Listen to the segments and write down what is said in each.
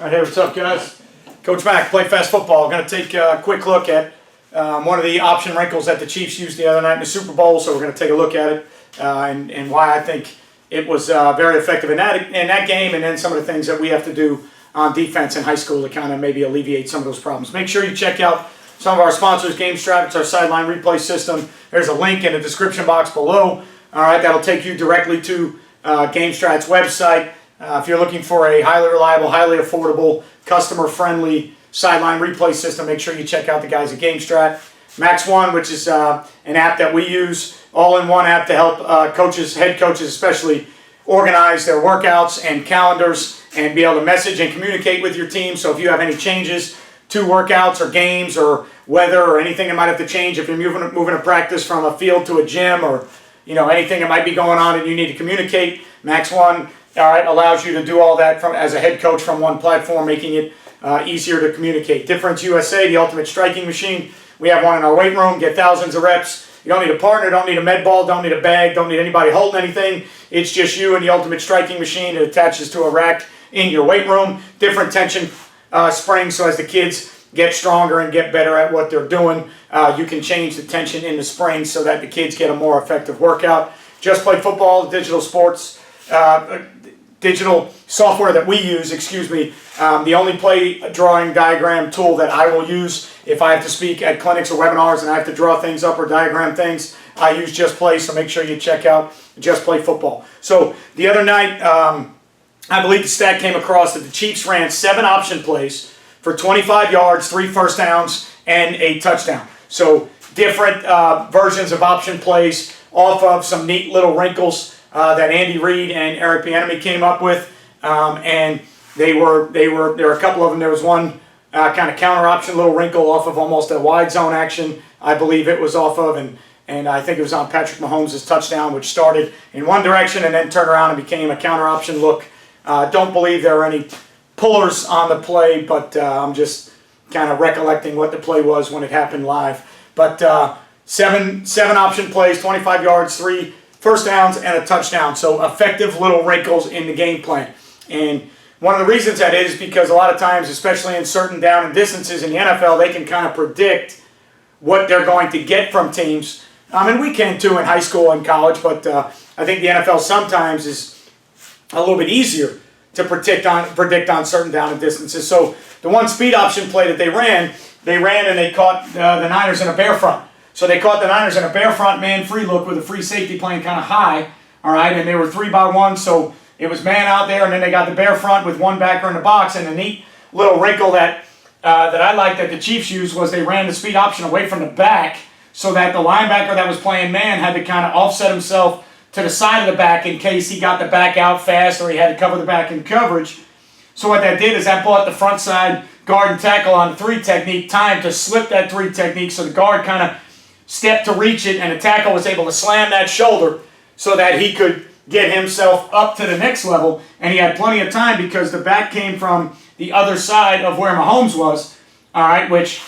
All right, hey, what's up, guys? Coach Mack, Play Fast Football. Going to take a quick look at one of the option wrinkles that the Chiefs used the other night in the Super Bowl. So we're going to take a look at it and why I think it was very effective in that game, and then some of the things that we have to do on defense in high school to kind of maybe alleviate some of those problems. Make sure you check out some of our sponsors, GameStrat. It's our sideline replay system. There's a link in the description box below. All right, that'll take you directly to GameStrat's website. If you're looking for a highly reliable, highly affordable, customer-friendly sideline replay system, make sure you check out the guys at GameStrat. Max One, which is an app that we use, all-in-one app to help coaches, head coaches especially, organize their workouts and calendars and be able to message and communicate with your team. So if you have any changes to workouts or games or weather or anything that might have to change, if you're moving a practice from a field to a gym or anything that might be going on and you need to communicate, Max One allows you to do all that as a head coach from one platform, making it easier to communicate. DifferenceUSA, the ultimate striking machine. We have one in our weight room. Get thousands of reps. You don't need a partner, don't need a med ball, don't need a bag, don't need anybody holding anything. It's just you and the ultimate striking machine. It attaches to a rack in your weight room. Different tension springs, so as the kids get stronger and get better at what they're doing, you can change the tension in the springs so that the kids get a more effective workout. Just Play Football, digital sports, digital software that we use, the only play drawing diagram tool that I will use if I have to speak at clinics or webinars and I have to draw things up or diagram things, I use Just Play, so make sure you check out Just Play Football. So the other night, I believe the stat came across that the Chiefs ran 7 option plays for 25 yards, 3 first downs, and a touchdown. So different versions of option plays off of some neat little wrinkles that Andy Reid and Eric Bieniemy came up with, and there were a couple of them. There was one kind of counter option little wrinkle off of almost a wide zone action, I believe it was off of, and I think it was on Patrick Mahomes' touchdown, which started in one direction and then turned around and became a counter option look. Don't believe there were any pullers on the play, but I'm just kind of recollecting what the play was when it happened live. But seven option plays, 25 yards, 3 first downs, and a touchdown. So effective little wrinkles in the game plan. And one of the reasons that is because a lot of times, especially in certain down and distances in the NFL, they can kind of predict what they're going to get from teams. And we can too in high school and college, but I think the NFL sometimes is a little bit easier to predict on certain down and distances. So the one speed option play that they ran and they caught the Niners in a bear front. So they caught the Niners in a bear front man free look with a free safety playing kind of high, all right, and they were 3-by-1, so it was man out there, and then they got the bear front with one backer in the box, and a neat little wrinkle that I liked that the Chiefs used was they ran the speed option away from the back so that the linebacker that was playing man had to kind of offset himself to the side of the back in case he got the back out fast or he had to cover the back in coverage. So what that did is that bought the front side guard and tackle on the 3 technique time to slip that 3 technique, so the guard kind of stepped to reach it, and the tackle was able to slam that shoulder so that he could get himself up to the next level, and he had plenty of time because the back came from the other side of where Mahomes was, all right, which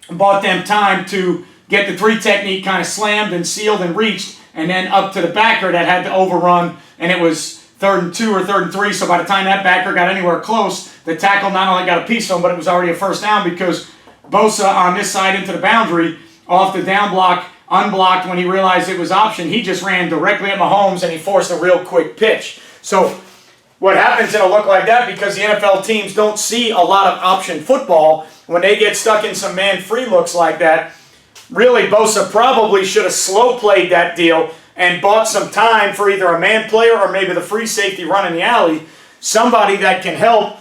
bought them time to get the 3 technique kind of slammed and sealed and reached, and then up to the backer that had to overrun, and it was 3rd and 2 or 3rd and 3, so by the time that backer got anywhere close, the tackle not only got a piece of him, but it was already a first down because Bosa on this side into the boundary, off the down block, unblocked when he realized it was option. He just ran directly at Mahomes and he forced a real quick pitch. So what happens in a look like that, because the NFL teams don't see a lot of option football, when they get stuck in some man-free looks like that, really Bosa probably should have slow played that deal and bought some time for either a man player or maybe the free safety run in the alley, somebody that can help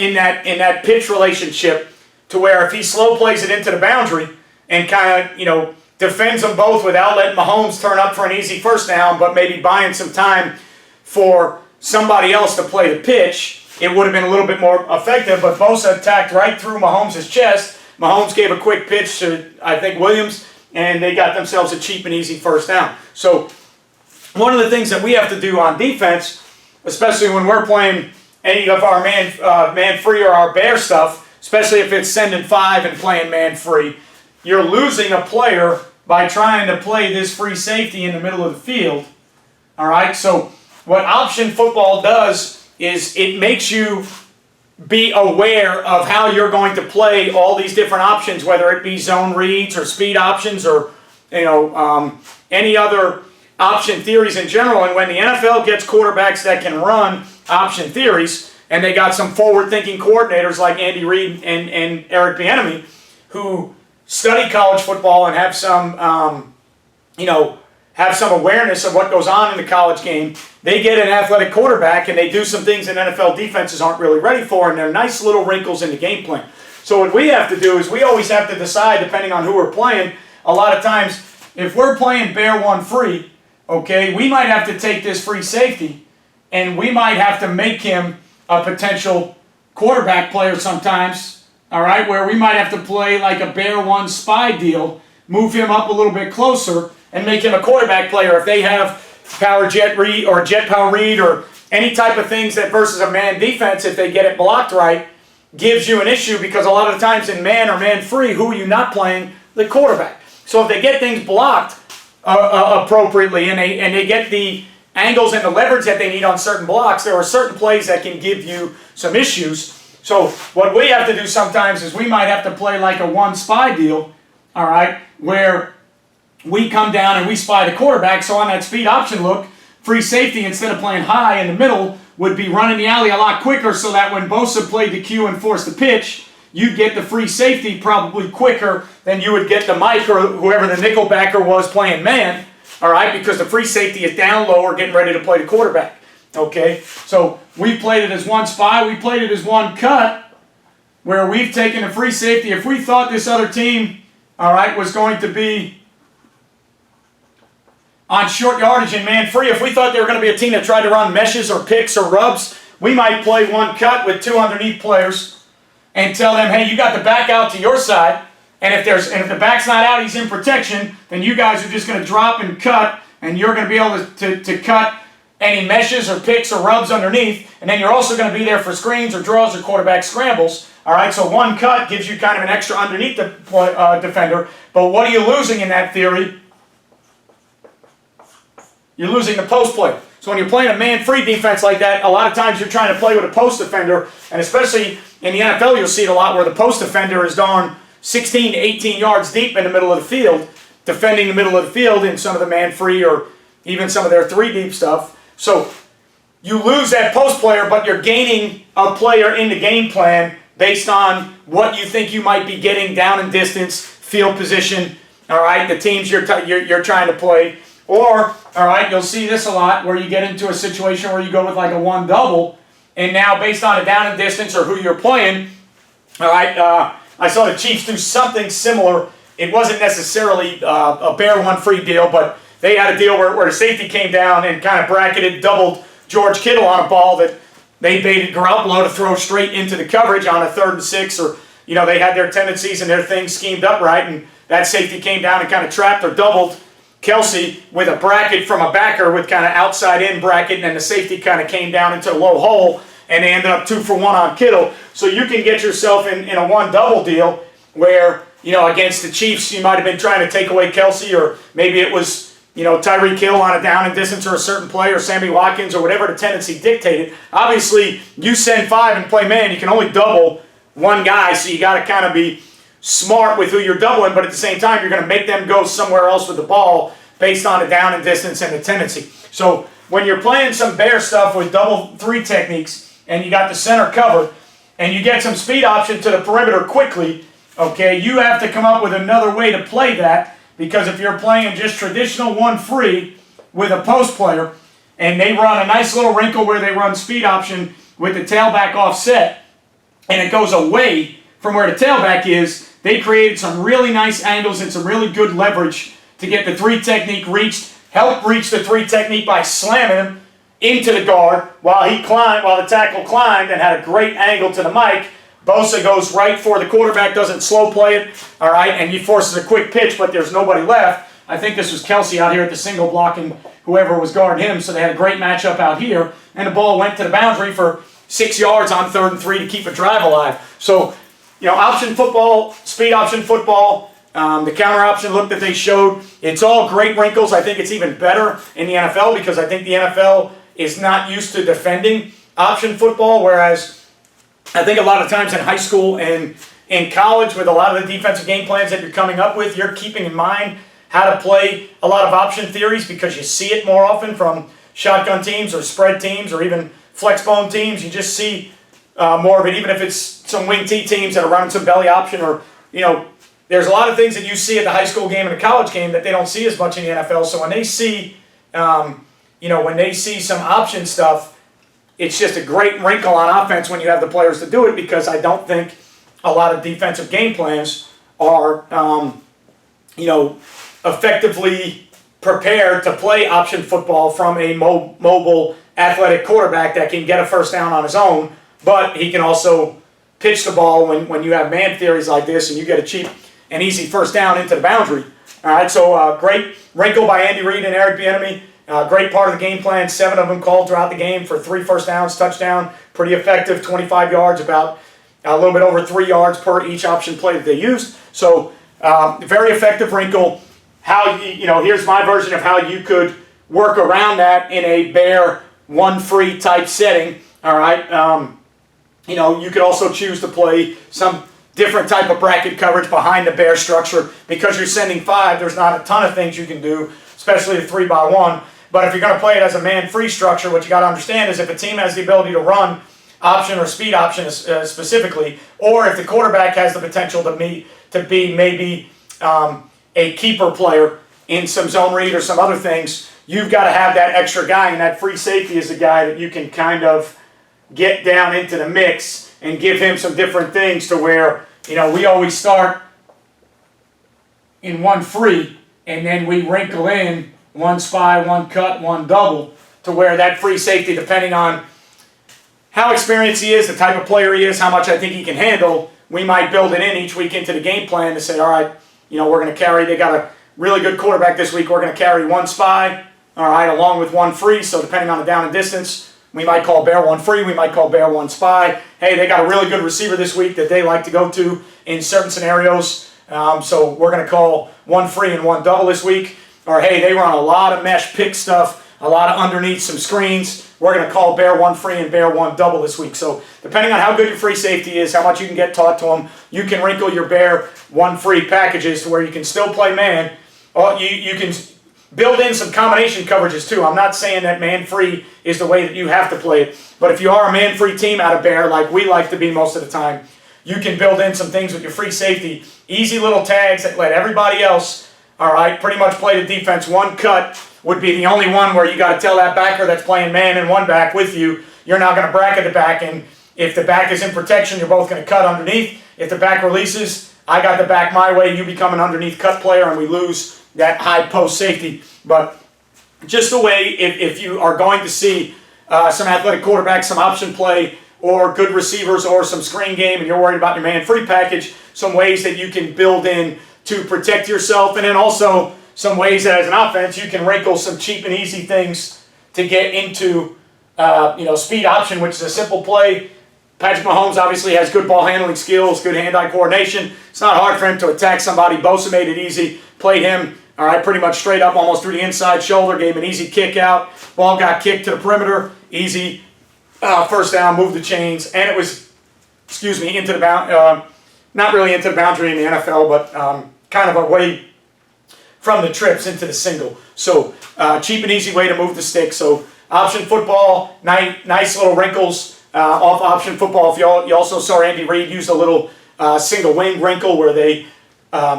in that pitch relationship to where if he slow plays it into the boundary and kind of, defends them both without letting Mahomes turn up for an easy first down, but maybe buying some time for somebody else to play the pitch, it would have been a little bit more effective. But Bosa attacked right through Mahomes' chest. Mahomes gave a quick pitch to, I think, Williams, and they got themselves a cheap and easy first down. So one of the things that we have to do on defense, especially when we're playing any of our man-free or our bear stuff, especially if it's sending 5 and playing man-free, you're losing a player by trying to play this free safety in the middle of the field. All right, so what option football does is it makes you be aware of how you're going to play all these different options, whether it be zone reads or speed options or any other option theories in general. And when the NFL gets quarterbacks that can run option theories, and they got some forward-thinking coordinators like Andy Reid and Eric Bieniemy, who study college football and have some, have some awareness of what goes on in the college game, they get an athletic quarterback and they do some things that NFL defenses aren't really ready for, and they're nice little wrinkles in the game plan. So what we have to do is we always have to decide, depending on who we're playing, a lot of times, if we're playing bear one free, okay, we might have to take this free safety, and we might have to make him a potential quarterback player sometimes, all right, where we might have to play like a bear one spy deal, move him up a little bit closer, and make him a quarterback player. If they have power jet read or jet power read or any type of things that versus a man defense, if they get it blocked right, gives you an issue, because a lot of the times in man or man free, who are you not playing? The quarterback. So if they get things blocked appropriately and they get the angles and the leverage that they need on certain blocks, there are certain plays that can give you some issues. So what we have to do sometimes is we might have to play like a one spy deal, all right, where we come down and we spy the quarterback. So on that speed option look, free safety, instead of playing high in the middle, would be running the alley a lot quicker, so that when Bosa played the cue and forced the pitch, you'd get the free safety probably quicker than you would get the Mike or whoever the nickel backer was playing man, all right, because the free safety is down lower getting ready to play the quarterback, okay? So we played it as one spy. We played it as one cut, where we've taken a free safety. If we thought this other team, all right, was going to be on short yardage and man free, if we thought they were going to be a team that tried to run meshes or picks or rubs, we might play one cut with two underneath players and tell them, hey, you got the back out to your side, and if the back's not out, he's in protection, then you guys are just going to drop and cut, and you're going to be able to cut any meshes or picks or rubs underneath, and then you're also going to be there for screens or draws or quarterback scrambles. All right, so one cut gives you kind of an extra underneath the defender, but what are you losing in that theory? You're losing the post play. So when you're playing a man-free defense like that, a lot of times you're trying to play with a post defender, and especially in the NFL, you'll see it a lot where the post defender is darn 16 to 18 yards deep in the middle of the field, defending the middle of the field in some of the man-free or even some of their three-deep stuff. So you lose that post player, but you're gaining a player in the game plan based on what you think you might be getting down in distance, field position, all right, the teams you're trying to play. Or, all right, you'll see this a lot where you get into a situation where you go with like a one double, and now based on a down and distance or who you're playing, all right, I saw the Chiefs do something similar. It wasn't necessarily a bear one free deal, but they had a deal where the safety came down and kind of bracketed, doubled George Kittle on a ball that they baited Garoppolo to throw straight into the coverage on a 3rd and 6, or, they had their tendencies and their things schemed up right, and that safety came down and kind of trapped or doubled Kelsey with a bracket from a backer with kind of outside-in bracket, and then the safety kind of came down into a low hole, and they ended up 2 for 1 on Kittle. So you can get yourself in a one-double deal where, against the Chiefs, you might have been trying to take away Kelsey, or maybe it was, Tyreek Hill on a down and distance or a certain play, or Sammy Watkins, or whatever the tendency dictated. Obviously, you send 5 and play man, you can only double one guy, so you got to kind of be smart with who you're doubling, but at the same time, you're going to make them go somewhere else with the ball based on the down and distance and the tendency. So when you're playing some bear stuff with double 3 techniques, and you got the center covered, and you get some speed option to the perimeter quickly, okay, you have to come up with another way to play that, because if you're playing just traditional one free with a post player, and they run a nice little wrinkle where they run speed option with the tailback offset, and it goes away from where the tailback is, they created some really nice angles and some really good leverage to get the 3 technique reached, help reach the 3 technique by slamming him into the guard while the tackle climbed and had a great angle to the mic. Bosa goes right for the quarterback, doesn't slow play it, all right, and he forces a quick pitch, but there's nobody left. I think this was Kelsey out here at the single blocking whoever was guarding him, so they had a great matchup out here, and the ball went to the boundary for 6 yards on 3rd and 3 to keep a drive alive. So, option football, speed option football, the counter option look that they showed, it's all great wrinkles. I think it's even better in the NFL, because I think the NFL is not used to defending option football, whereas I think a lot of times in high school and in college, with a lot of the defensive game plans that you're coming up with, you're keeping in mind how to play a lot of option theories because you see it more often from shotgun teams or spread teams or even flex bone teams. You just see more of it, even if it's some wing T teams that are running some belly option, or, there's a lot of things that you see at the high school game and the college game that they don't see as much in the NFL. So when they see, when they see some option stuff, it's just a great wrinkle on offense when you have the players to do it, because I don't think a lot of defensive game plans are, effectively prepared to play option football from a mobile, athletic quarterback that can get a first down on his own, but he can also pitch the ball when you have man theories like this and you get a cheap and easy first down into the boundary. All right, so great wrinkle by Andy Reid and Eric Bieniemy. Great part of the game plan. 7 of them called throughout the game for 3 first downs, touchdown. Pretty effective, 25 yards, about a little bit over 3 yards per each option play that they used. So very effective wrinkle. Here's my version of how you could work around that in a bare one free type setting. All right. You could also choose to play some different type of bracket coverage behind the bear structure. Because you're sending 5, there's not a ton of things you can do, especially a 3-by-1. But if you're going to play it as a man-free structure, what you got to understand is if a team has the ability to run option or speed option specifically, or if the quarterback has the potential to be maybe a keeper player in some zone read or some other things, you've got to have that extra guy, and that free safety is a guy that you can kind of get down into the mix and give him some different things to where, we always start in one free, and then we wrinkle in one spy, one cut, one double, to where that free safety, depending on how experienced he is, the type of player he is, how much I think he can handle, we might build it in each week into the game plan to say, all right, we're going to carry, they got a really good quarterback this week, we're going to carry one spy, all right, along with one free. So depending on the down and distance, we might call bear one free, we might call bear one spy. Hey, they got a really good receiver this week that they like to go to in certain scenarios, so we're going to call one free and one double this week. Or hey, they run a lot of mesh pick stuff, a lot of underneath some screens. We're going to call bear one free and bear one double this week. So depending on how good your free safety is, how much you can get taught to them, you can wrinkle your bear one free packages to where you can still play man. You can build in some combination coverages too. I'm not saying that man free is the way that you have to play it. But if you are a man free team out of bear, like we like to be most of the time, you can build in some things with your free safety. Easy little tags that let everybody else, all right, pretty much play the defense. One cut would be the only one where you got to tell that backer that's playing man and one back with you, you're not going to bracket the back. And if the back is in protection, you're both going to cut underneath. If the back releases, I got the back my way, you become an underneath cut player, and we lose that high post safety. But just the way, if you are going to see some athletic quarterbacks, some option play, or good receivers, or some screen game, and you're worried about your man-free package, some ways that you can build in to protect yourself, and then also some ways that as an offense you can wrinkle some cheap and easy things to get into speed option, which is a simple play. Patrick Mahomes obviously has good ball handling skills, good hand-eye coordination. It's not hard for him to attack somebody. Bosa made it easy, played him, all right, pretty much straight up, almost through the inside shoulder, gave an easy kick out. Ball got kicked to the perimeter, easy first down, moved the chains, and it was, into the bound, not really into the boundary in the NFL, but kind of away from the trips into the single. So cheap and easy way to move the stick. So option football, nice little wrinkles off option football. If you also saw Andy Reid use a little single wing wrinkle where they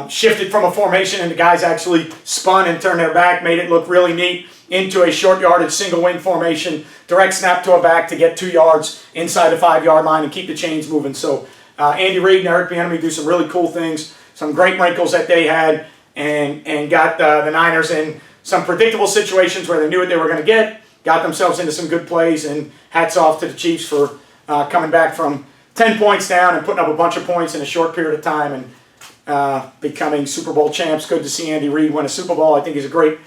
shifted from a formation and the guys actually spun and turned their back, made it look really neat, into a short yardage single wing formation, direct snap to a back to get 2 yards inside the 5-yard line and keep the chains moving. So Andy Reid and Eric Bieniemy do some really cool things, some great wrinkles that they had, and got the Niners in some predictable situations where they knew what they were going to get, got themselves into some good plays, and hats off to the Chiefs for coming back from 10 points down and putting up a bunch of points in a short period of time and becoming Super Bowl champs. Good to see Andy Reid win a Super Bowl. I think he's a great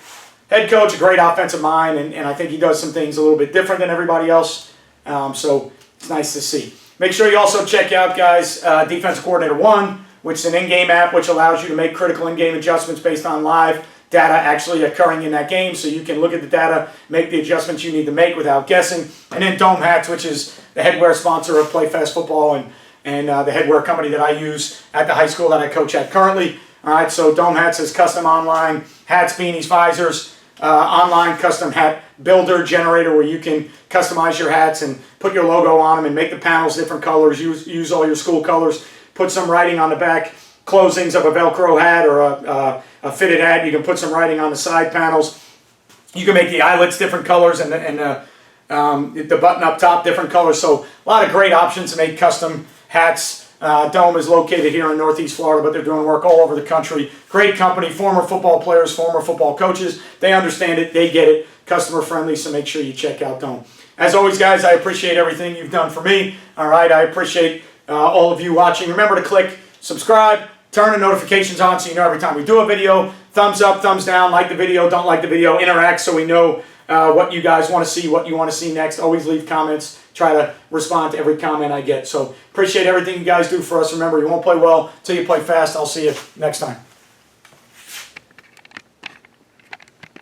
head coach, a great offensive mind, and I think he does some things a little bit different than everybody else. So it's nice to see. Make sure you also check out, guys, Defensive Coordinator 1, which is an in-game app which allows you to make critical in-game adjustments based on live data actually occurring in that game, so you can look at the data, make the adjustments you need to make without guessing. And then Dome Hats, which is the headwear sponsor of Play Fast Football and the headwear company that I use at the high school that I coach at currently. All right, so Dome Hats is custom online hats, beanies, visors, online custom hat builder generator where you can customize your hats and put your logo on them and make the panels different colors, use all your school colors, put some writing on the back, closings of a Velcro hat or a fitted hat. You can put some writing on the side panels. You can make the eyelets different colors and the button up top different colors. So a lot of great options to make custom hats. Dome is located here in Northeast Florida, but they're doing work all over the country. Great company, former football players, former football coaches. They understand it, they get it, customer friendly, so make sure you check out Dome. As always, guys, I appreciate everything you've done for me. All right, I appreciate all of you watching. Remember to click subscribe, turn the notifications on so you know every time we do a video. Thumbs up, thumbs down, like the video, don't like the video, interact so we know what you guys want to see, what you want to see next. Always leave comments. Try to respond to every comment I get. So appreciate everything you guys do for us. Remember, you won't play well until you play fast. I'll see you next time.